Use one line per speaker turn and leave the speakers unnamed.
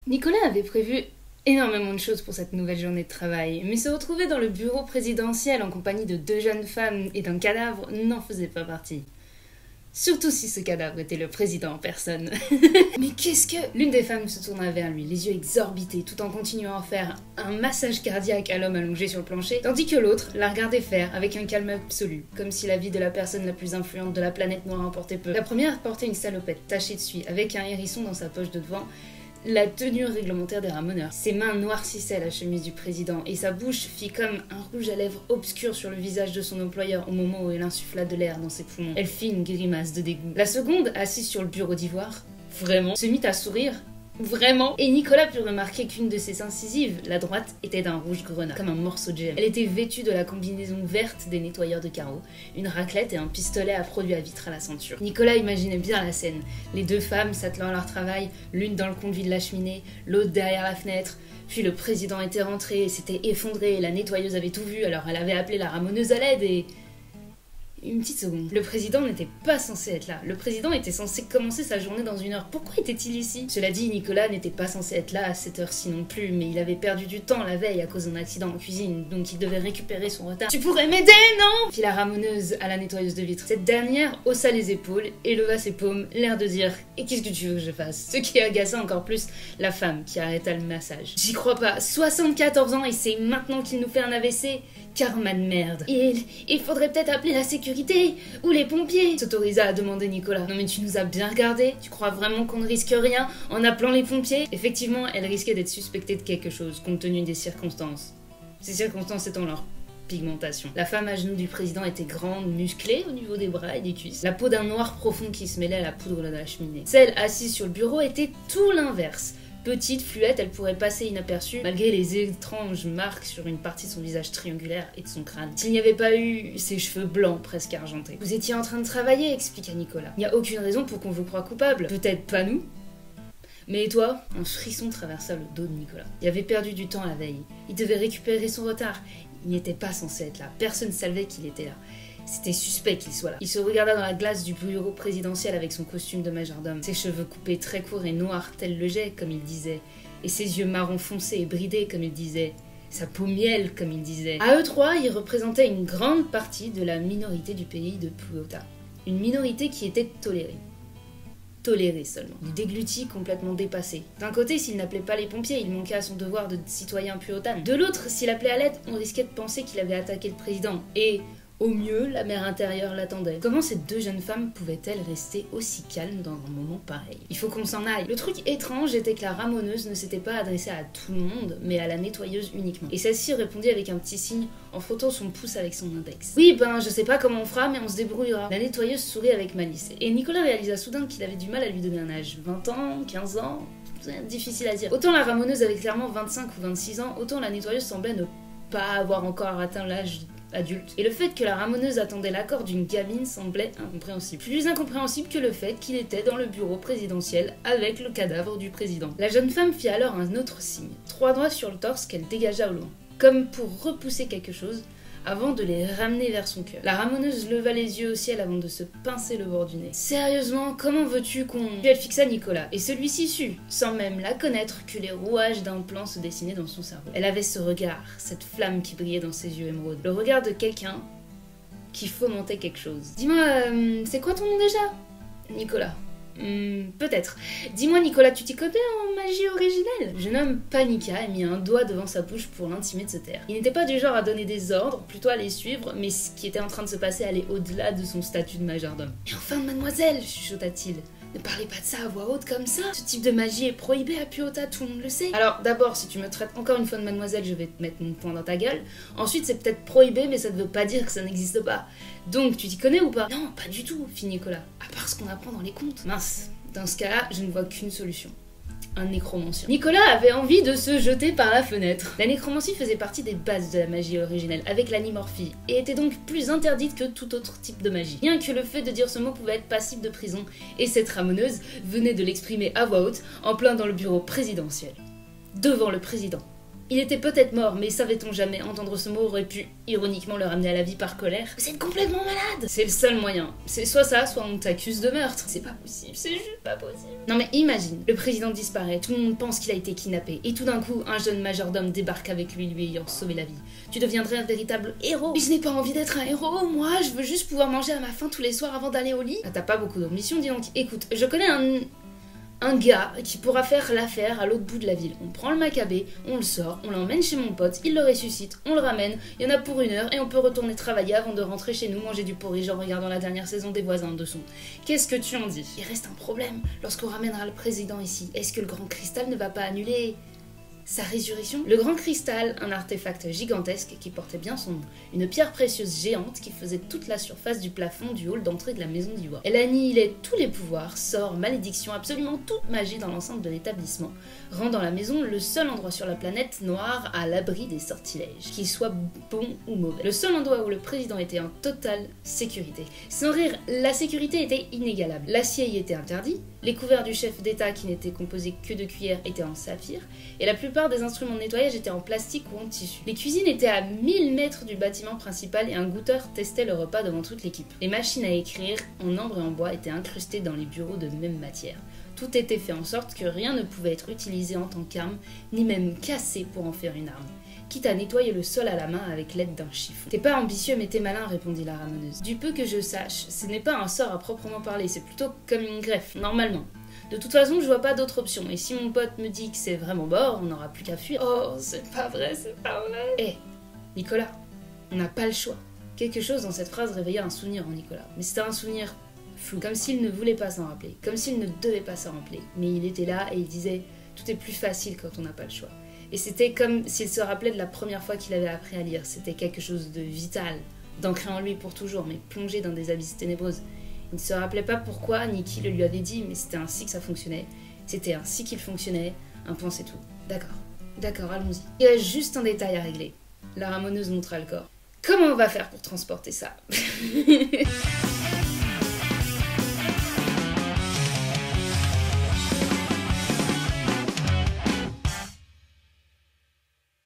Nicolas avait prévu énormément de choses pour cette nouvelle journée de travail, mais se retrouver dans le bureau présidentiel en compagnie de 2 jeunes femmes et d'un cadavre n'en faisait pas partie. Surtout si ce cadavre était le président en personne. Mais qu'est-ce que... L'une des femmes se tourna vers lui, les yeux exorbités, tout en continuant à faire un massage cardiaque à l'homme allongé sur le plancher, tandis que l'autre la regardait faire avec un calme absolu, comme si la vie de la personne la plus influente de la planète noire importait peu. La première portait une salopette tachée de suie, avec un hérisson dans sa poche de devant, la tenue réglementaire des ramoneurs. Ses mains noircissaient la chemise du président et sa bouche fit comme un rouge à lèvres obscur sur le visage de son employeur au moment où elle insuffla de l'air dans ses poumons. Elle fit une grimace de dégoût. La seconde, assise sur le bureau d'ivoire, vraiment, se mit à sourire. Vraiment. Et Nicolas put remarquer qu'une de ses incisives, la droite, était d'un rouge grenat, comme un morceau de gemme. Elle était vêtue de la combinaison verte des nettoyeurs de carreaux, une raclette et un pistolet à produit à vitre à la ceinture. Nicolas imaginait bien la scène. Les deux femmes s'attelant à leur travail, l'une dans le conduit de la cheminée, l'autre derrière la fenêtre. Puis le président était rentré, s'était effondré, la nettoyeuse avait tout vu, alors elle avait appelé la ramoneuse à l'aide et... Une petite seconde. Le président n'était pas censé être là. Le président était censé commencer sa journée dans 1 heure. Pourquoi était-il ici? Cela dit, Nicolas n'était pas censé être là à cette heure-ci non plus, mais il avait perdu du temps la veille à cause d'un accident en cuisine, donc il devait récupérer son retard. Tu pourrais m'aider, non? Fit la ramoneuse à la nettoyeuse de vitres. Cette dernière haussa les épaules, éleva ses paumes, l'air de dire « Et qu'est-ce que tu veux que je fasse ?» Ce qui agaça encore plus la femme qui arrêta le massage. J'y crois pas. 74 ans et c'est maintenant qu'il nous fait un AVC? Karma de merde. Il faudrait peut-être appeler la sécurité ou les pompiers, s'autorisa à demander Nicolas. Non mais tu nous as bien regardé, tu crois vraiment qu'on ne risque rien en appelant les pompiers? Effectivement, elle risquait d'être suspectée de quelque chose, compte tenu des circonstances. Ces circonstances étant leur pigmentation. La femme à genoux du président était grande, musclée au niveau des bras et des cuisses. La peau d'un noir profond qui se mêlait à la poudre de la cheminée. Celle assise sur le bureau était tout l'inverse. Petite, fluette, elle pourrait passer inaperçue malgré les étranges marques sur une partie de son visage triangulaire et de son crâne. S'il n'y avait pas eu ses cheveux blancs presque argentés. Vous étiez en train de travailler, expliqua Nicolas. Il n'y a aucune raison pour qu'on vous croie coupable. Peut-être pas nous. Mais toi, un frisson traversa le dos de Nicolas. Il avait perdu du temps la veille. Il devait récupérer son retard. Il n'était pas censé être là. Personne ne savait qu'il était là. C'était suspect qu'il soit là. Il se regarda dans la glace du bureau présidentiel avec son costume de majordome, ses cheveux coupés très courts et noirs tel le jet, comme il disait, et ses yeux marron foncé et bridés, comme il disait, sa peau miel, comme il disait. À eux trois, ils représentaient une grande partie de la minorité du pays de Puota. Une minorité qui était tolérée. Tolérée seulement. Du dégluti complètement dépassé. D'un côté, s'il n'appelait pas les pompiers, il manquait à son devoir de citoyen puotan. De l'autre, s'il appelait à l'aide, on risquait de penser qu'il avait attaqué le président. Et... au mieux, la mer intérieure l'attendait. Comment ces 2 jeunes femmes pouvaient-elles rester aussi calmes dans un moment pareil? Il faut qu'on s'en aille. Le truc étrange était que la ramoneuse ne s'était pas adressée à tout le monde, mais à la nettoyeuse uniquement. Et celle-ci répondit avec un petit signe en frottant son pouce avec son index. Oui, ben, je sais pas comment on fera, mais on se débrouillera. La nettoyeuse sourit avec malice. Et Nicolas réalisa soudain qu'il avait du mal à lui donner un âge. 20 ans, 15 ans... c'est difficile à dire. Autant la ramoneuse avait clairement 25 ou 26 ans, autant la nettoyeuse semblait ne pas avoir encore atteint l'âge adulte. Et le fait que la ramoneuse attendait l'accord d'une gamine semblait incompréhensible. Plus incompréhensible que le fait qu'il était dans le bureau présidentiel avec le cadavre du président. La jeune femme fit alors un autre signe, 3 doigts sur le torse qu'elle dégagea au loin, comme pour repousser quelque chose, avant de les ramener vers son cœur. La ramoneuse leva les yeux au ciel avant de se pincer le bord du nez. Sérieusement, comment veux-tu qu'on... Puis elle fixa Nicolas, et celui-ci sut, sans même la connaître, que les rouages d'un plan se dessinaient dans son cerveau. Elle avait ce regard, cette flamme qui brillait dans ses yeux émeraudes. Le regard de quelqu'un qui fomentait quelque chose. Dis-moi, c'est quoi ton nom déjà? Nicolas. Peut-être. Dis-moi Nicolas, tu t'y connais en magie originelle? Le jeune homme paniqua et mit un doigt devant sa bouche pour l'intimer de se taire. Il n'était pas du genre à donner des ordres, plutôt à les suivre, mais ce qui était en train de se passer allait au-delà de son statut de majordome. « Mais enfin, mademoiselle !» chuchota-t-il. Ne parlez pas de ça à voix haute comme ça. Ce type de magie est prohibé à Puota, tout le monde le sait. Alors d'abord, si tu me traites encore une fois de mademoiselle, je vais te mettre mon poing dans ta gueule. Ensuite, c'est peut-être prohibé, mais ça ne veut pas dire que ça n'existe pas. Donc, tu t'y connais ou pas? Non, pas du tout, fit Nicolas. À part ce qu'on apprend dans les contes. Mince, dans ce cas-là, je ne vois qu'une solution. Un nécromancien. Nicolas avait envie de se jeter par la fenêtre. La nécromancie faisait partie des bases de la magie originelle, avec l'animorphie, et était donc plus interdite que tout autre type de magie. Rien que le fait de dire ce mot pouvait être passible de prison, et cette ramoneuse venait de l'exprimer à voix haute, en plein dans le bureau présidentiel. Devant le président. Il était peut-être mort, mais savait-on jamais, entendre ce mot aurait pu ironiquement le ramener à la vie par colère. Vous êtes complètement malade! C'est le seul moyen. C'est soit ça, soit on t'accuse de meurtre. C'est pas possible, c'est juste pas possible. Non mais imagine, le président disparaît, tout le monde pense qu'il a été kidnappé, et tout d'un coup, un jeune majordome débarque avec lui ayant sauvé la vie. Tu deviendrais un véritable héros. Mais je n'ai pas envie d'être un héros, moi, je veux juste pouvoir manger à ma faim tous les soirs avant d'aller au lit. Ah, t'as pas beaucoup d'ambition, dis donc. Écoute, je connais un gars qui pourra faire l'affaire à l'autre bout de la ville. On prend le macabé, on le sort, on l'emmène chez mon pote, il le ressuscite, on le ramène, il y en a pour 1 heure et on peut retourner travailler avant de rentrer chez nous manger du porridge en regardant la dernière saison des voisins en dessous. Qu'est-ce que tu en dis? Il reste un problème lorsqu'on ramènera le président ici. Est-ce que le grand cristal ne va pas annuler sa résurrection? Le grand cristal, un artefact gigantesque qui portait bien son nom. Une pierre précieuse géante qui faisait toute la surface du plafond du hall d'entrée de la maison d'Iwa. Elle annihilait tous les pouvoirs, sorts, malédictions, absolument toute magie dans l'enceinte de l'établissement, rendant la maison le seul endroit sur la planète noire à l'abri des sortilèges, qu'ils soient bons ou mauvais. Le seul endroit où le président était en totale sécurité. Sans rire, la sécurité était inégalable. L'acier y était interdit, les couverts du chef d'État qui n'étaient composés que de cuillères étaient en saphir, et la plupart des instruments de nettoyage étaient en plastique ou en tissu. Les cuisines étaient à 1000 mètres du bâtiment principal et un goûteur testait le repas devant toute l'équipe. Les machines à écrire, en ambre et en bois, étaient incrustées dans les bureaux de même matière. Tout était fait en sorte que rien ne pouvait être utilisé en tant qu'arme, ni même cassé pour en faire une arme, quitte à nettoyer le sol à la main avec l'aide d'un chiffon. T'es pas ambitieux mais t'es malin, répondit la ramoneuse. Du peu que je sache, ce n'est pas un sort à proprement parler, c'est plutôt comme une greffe, normalement. De toute façon, je vois pas d'autre option, et si mon pote me dit que c'est vraiment mort, on n'aura plus qu'à fuir. Oh, c'est pas vrai, c'est pas vrai. Eh, Nicolas, on n'a pas le choix. Quelque chose dans cette phrase réveilla un souvenir en Nicolas, mais c'était un souvenir flou, comme s'il ne voulait pas s'en rappeler, comme s'il ne devait pas s'en rappeler. Mais il était là et il disait « Tout est plus facile quand on n'a pas le choix ». Et c'était comme s'il se rappelait de la première fois qu'il avait appris à lire. C'était quelque chose de vital, d'ancré en lui pour toujours, mais plongé dans des abysses ténébreuses. Il ne se rappelait pas pourquoi ni qui le lui avait dit, mais c'était ainsi que ça fonctionnait. C'était ainsi qu'il fonctionnait, un point c'est tout. D'accord, allons-y. Il y a juste un détail à régler. La ramoneuse montra le corps. Comment on va faire pour transporter ça?